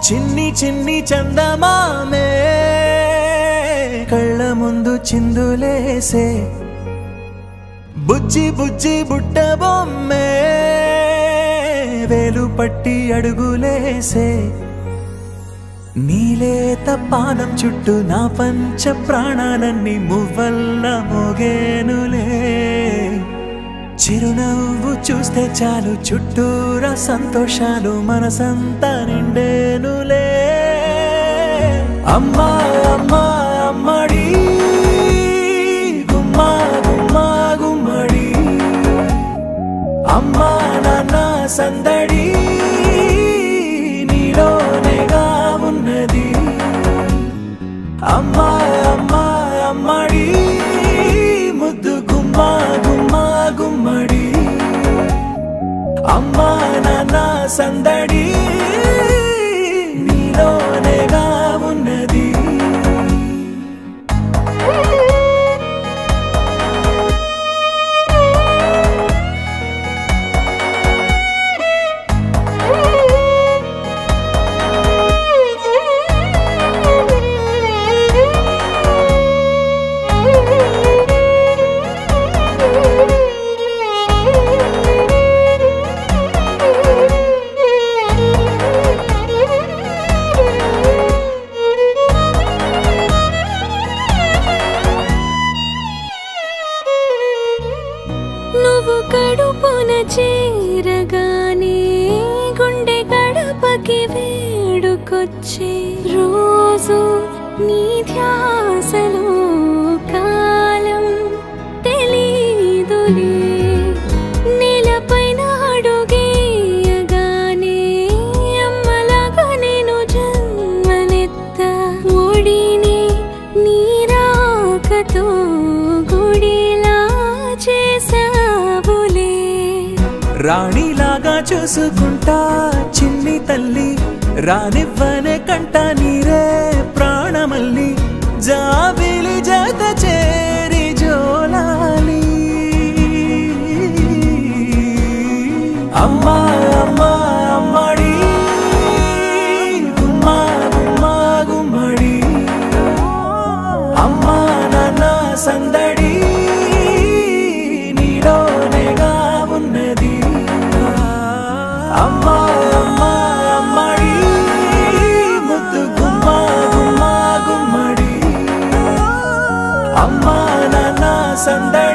చిన్ని చిన్ని చందమామే కళ్ళ ముందు చిందులేసే బుజ్జి బుజ్జి బుట్ట బొమ్మే వేలు పట్టి అడుగులేసే నీలేత పానం చుట్టూ నా పంచ ప్రాణాలన్నీ మువ్వల్ల మోగేనులే చిరునవ్వు చూస్తే చాలు చుట్టూరా సంతోషాలు మనసంతా నిండేనులే అమ్మా అమ్మా అమ్మడి గుమ్మా గుమ్మా గుమ్మడి అమ్మా నాన్న సందడి నీలోనేగా ఉన్నది అమ్మా అమ్మా అమ్మడి ముద్దు గుమ్మా గుమ్మా గుమ్మడి అమ్మా నాన్న సందడి నీలోనేగా ఉన్నది కడుపున చేరగానే గుండె గడపకి వేడుకొచ్చే రోజు నీ ధ్యాసలో కాలం తెలీదులే నేలపైన అడుగేయగానే అమ్మలాగా నేను జన్మనెత్త ఒడిని నీ రాకతో గుడిలా చేసా రాణిలాగా చూసుకుంటా చిన్ని తల్లి రానివ్వనే కంట నీరే ప్రాణమల్లి జాబిలి జత చేరి జోలాలి అమ్మా అమ్మా అమ్మడి గుమ్మా గుమ్మా గుమ్మడి అమ్మా నాన్న సందడి నీలోనేగా ఉన్నది అమ్మా అమ్మా అమ్మడి ముద్దు గుమ్మా గుమ్మా గుమ్మడి అమ్మా నాన్న సందడి